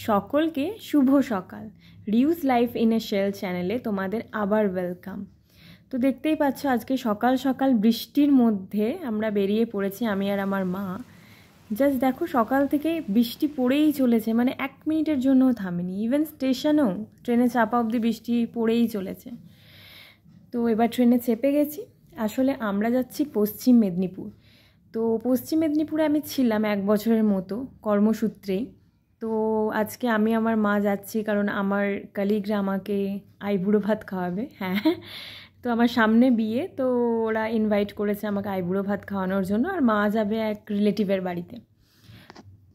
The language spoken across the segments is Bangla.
সকলকে শুভ সকাল। Reuse life in a shell চ্যানেলে তোমাদের আবার ওয়েলকাম। তো দেখতেই পাচ্ছ আজকে সকাল সকাল বৃষ্টির মধ্যে আমরা বেরিয়ে পড়েছি আমি আর আমার মা। জাস্ট দেখো সকাল থেকে বৃষ্টি পড়েই চলেছে, মানে 1 মিনিটের জন্যও থামেনি। ইভেন স্টেশনেও ট্রেনে চাপা অবধি বৃষ্টি পড়েই চলেছে। তো এবার ট্রেনে চেপে গেছি। আসলে আমরা যাচ্ছি পশ্চিম মেদিনীপুর। তো পশ্চিম মেদিনীপুরে আমি ছিলাম 1 বছরের মতো কর্মসূত্রেই। তো আজকে আমি আমার মা যাচ্ছি, কারণ আমার কলিগরা আমাকে আইবুড়ো ভাত খাওয়াবে। হ্যাঁ, তো আমার সামনে বিয়ে, তো ওরা ইনভাইট করেছে আমাকে আইবুড়ো ভাত খাওয়ানোর জন্য, আর মা যাবে এক রিলেটিভের বাড়িতে।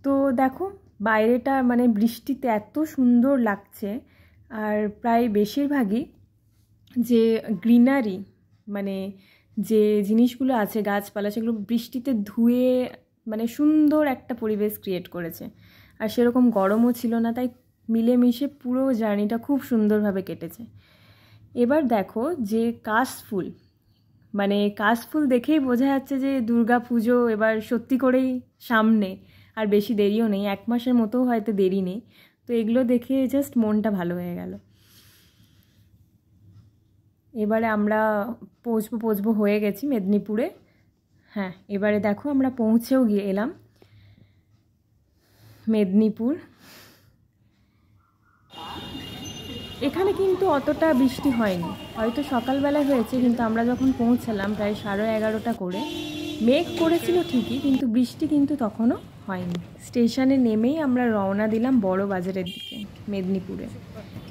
তো দেখো বাইরেটা মানে বৃষ্টিতে এত সুন্দর লাগছে, আর প্রায় বেশিরভাগই যে গ্রিনারি মানে যে জিনিসগুলো আছে গাছপালা, সেগুলো বৃষ্টিতে ধুয়ে মানে সুন্দর একটা পরিবেশ ক্রিয়েট করেছে। আর সেরকম গরমও ছিল না, তাই মিলেমিশে পুরো জার্নিটা খুব সুন্দরভাবে কেটেছে। এবার দেখো যে কাশফুল, মানে কাশফুল দেখেই বোঝা যাচ্ছে যে দুর্গা পুজো এবার সত্যি করেই সামনে, আর বেশি দেরিও নেই, 1 মাসের মতো হয়তো দেরি নেই। তো এগুলো দেখে জাস্ট মনটা ভালো হয়ে গেল। এবারে আমরা পৌঁছবো হয়ে গেছি মেদিনীপুরে। হ্যাঁ, এবারে দেখো আমরা পৌঁছেও এলাম মেদিনীপুর। এখানে কিন্তু অতটা বৃষ্টি হয়নি, হয়তো সকালবেলায় হয়েছে, কিন্তু আমরা যখন পৌঁছালাম প্রায় 11:30 করে। মেঘ করেছিল ঠিকই, কিন্তু বৃষ্টি কিন্তু তখনও হয়নি। স্টেশনে নেমেই আমরা রওনা দিলাম বড় বাজারের দিকে মেদিনীপুরে।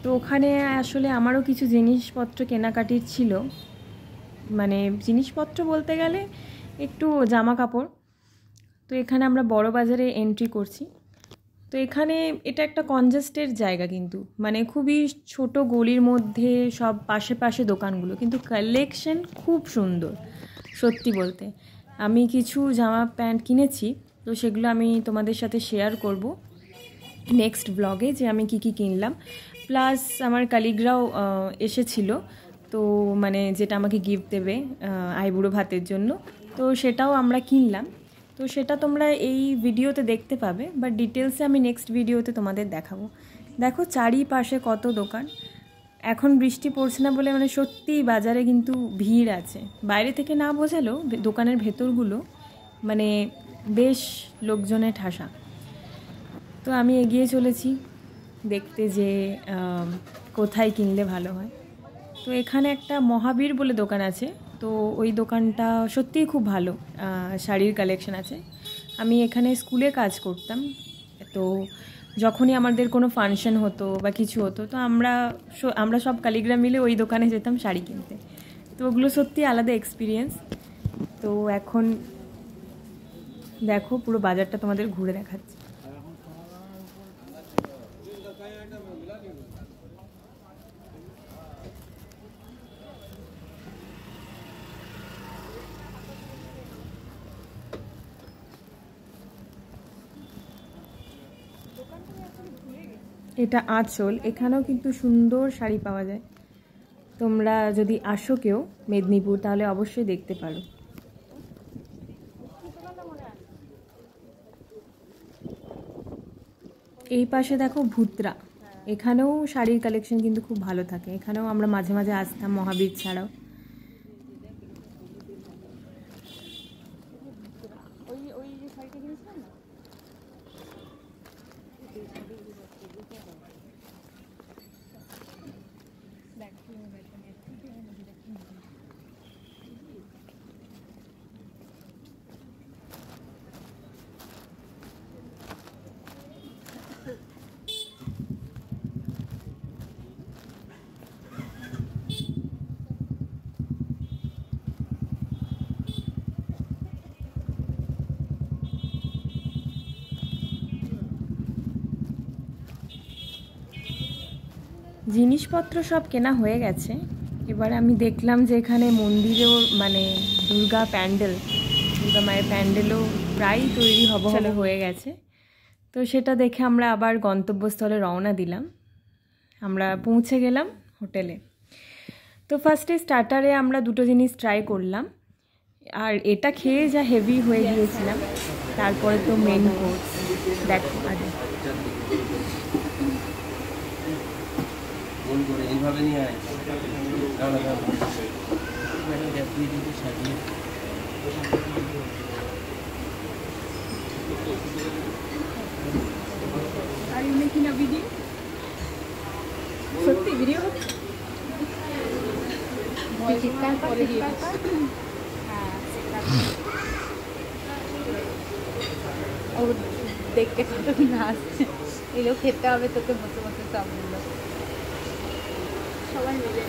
তো ওখানে আসলে আমারও কিছু জিনিসপত্র কেনাকাটির ছিল, মানে জিনিসপত্র বলতে গেলে একটু জামা কাপড়। তো এখানে আমরা বড় বাজারে এন্ট্রি করছি। তো এখানে এটা একটা কনজেস্টেড জায়গা, কিন্তু মানে খুবই ছোট গলির মধ্যে সব পাশে পাশে দোকানগুলো, কিন্তু কালেকশন খুব সুন্দর। সত্যি বলতে আমি কিছু জামা প্যান্ট কিনেছি, তো সেগুলো আমি তোমাদের সাথে শেয়ার করব নেক্সট ব্লগে, যে আমি কি কিনলাম। প্লাস আমার কালিগরাও এসেছিল, তো মানে যেটা আমাকে গিফট দেবে আইবুড়ো ভাতের জন্য, তো সেটাও আমরা কিনলাম। তো সেটা তোমরা এই ভিডিওতে দেখতে পাবে, বাট ডিটেলসে আমি নেক্সট ভিডিওতে তোমাদের দেখাবো। দেখো চারিপাশে কত দোকান। এখন বৃষ্টি পড়ছে না বলে মানে সত্যিই বাজারে কিন্তু ভিড় আছে। বাইরে থেকে না বোঝালেও দোকানের ভেতরগুলো মানে বেশ লোকজনে ঠাসা। তো আমি এগিয়ে চলেছি দেখতে যে কোথায় কিনলে ভালো হয়। তো এখানে একটা মহাবীর বলে দোকান আছে, তো ওই দোকানটা সত্যিই খুব ভালো শাড়ির কালেকশন আছে। আমি এখানে স্কুলে কাজ করতাম, তো যখনই আমাদের কোনো ফাংশন হতো বা কিছু হতো, তো আমরা সব কালিগরা মিলে ওই দোকানে যেতাম শাড়ি কিনতে। তো ওগুলো সত্যি আলাদা এক্সপিরিয়েন্স। তো এখন দেখো পুরো বাজারটা তোমাদের ঘুরে দেখাচ্ছি। এটা আঁচল, এখানেও কিন্তু সুন্দর শাড়ি পাওয়া যায়। তোমরা যদি আসো কেউ মেদিনীপুর, তাহলে অবশ্যই দেখতে পারো। এই পাশে দেখো ভুতরা, এখানেও শাড়ির কালেকশন কিন্তু খুব ভালো থাকে। এখানেও আমরা মাঝে মাঝে আসতাম মহাবীর ছাড়াও। জিনিসপত্র সব কেনা হয়ে গেছে। এবার আমি দেখলাম যে এখানে মন্দিরেও মানে দুর্গা মায়ের প্যান্ডেলও প্রায় তৈরি হয়ে গেছে। তো সেটা দেখে আমরা আবার গন্তব্যস্থলে রওনা দিলাম। আমরা পৌঁছে গেলাম হোটেলে। তো ফার্স্টে স্টার্টারে আমরা 2টো জিনিস ট্রাই করলাম, আর এটা খেয়ে যা হেভি হয়ে গিয়েছিলাম। তারপরে তো মেন কোর্স দেখো আগে। ভাবে নিয়ে আয় সাজিয়ে আর এমনি কিনা ভিডিও সত্যি ভিডিও হচ্ছে চিৎকার করে হ্যাঁ ও দেখতে কত না আসছে এগুলো খেতে হবে তোকে বসে বসে সবগুলো সবাই মিলে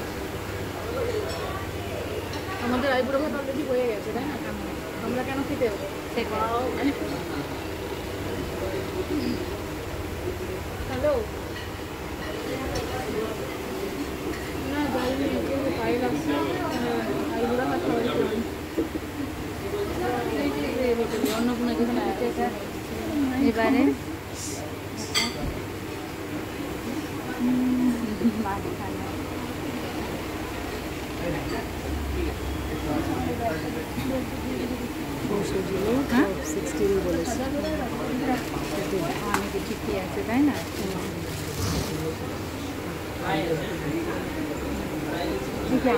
আমাদের আইবুড়ো ভাত অলরেডি হয়ে গেছে তাই না আমরা কেন খেতে হবে হ্যালো না যাইনি ফাইল আসছে আইবুড়ো ভাত অন্য কোনো যেখানে এবারে অনেকে ঠিকই আছে তাই না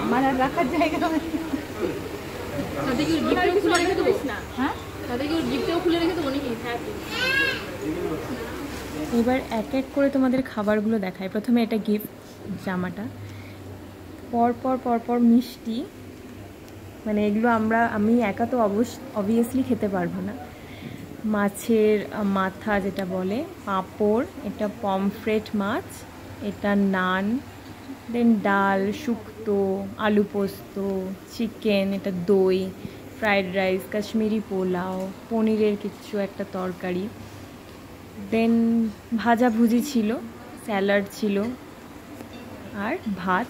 আমার আর রাখার জায়গা সাথে কি গিফটও খুলে রেখে দেবো না হ্যাঁ সাথে কি গিফটও খুলে রেখে দেবো নাকি এবার এক এক করে তোমাদের খাবারগুলো দেখায় প্রথমে এটা গিফট জামাটা পর মিষ্টি মানে এগুলো আমি একা তো অবভিয়াসলি খেতে পারবো না মাছের মাথা যেটা বলে পাঁপড় এটা পমফ্রেট মাছ এটা নান দেন ডাল শুক্তো আলু পোস্ত চিকেন এটা দই ফ্রাইড রাইস কাশ্মীরি পোলাও পনিরের কিছু একটা তরকারি দেন ভাজাভুজি ছিল স্যালাড ছিল আর ভাত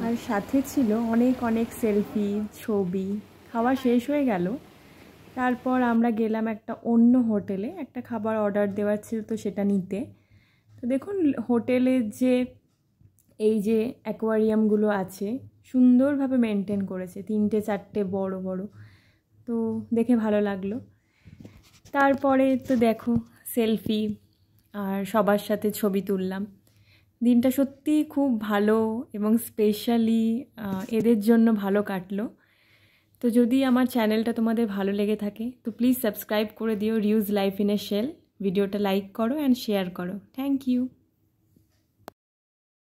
আর সাথে ছিল অনেক সেলফি ছবি খাওয়া শেষ হয়ে গেল তারপর আমরা গেলাম একটা অন্য হোটেলে একটা খাবার অর্ডার দেওয়ার ছিল তো সেটা নিতে তো দেখুন হোটেলের যে এই যে অ্যাকোয়ারিয়ামগুলো আছে সুন্দরভাবে মেনটেন করেছে 3-4 বড় বড় তো দেখে ভালো লাগলো তারপরে তো দেখো সেলফি আর সবার সাথে ছবি তুললাম দিনটা সত্যি খুব ভালো এবং স্পেশালি এদের জন্য ভালো কাটলো তো যদি আমার চ্যানেলটা তোমাদের ভালো লেগে থাকে তো প্লিজ সাবস্ক্রাইব করে দিও reuse life in a shell ভিডিওটা লাইক করো অ্যান্ড শেয়ার করো থ্যাংক ইউ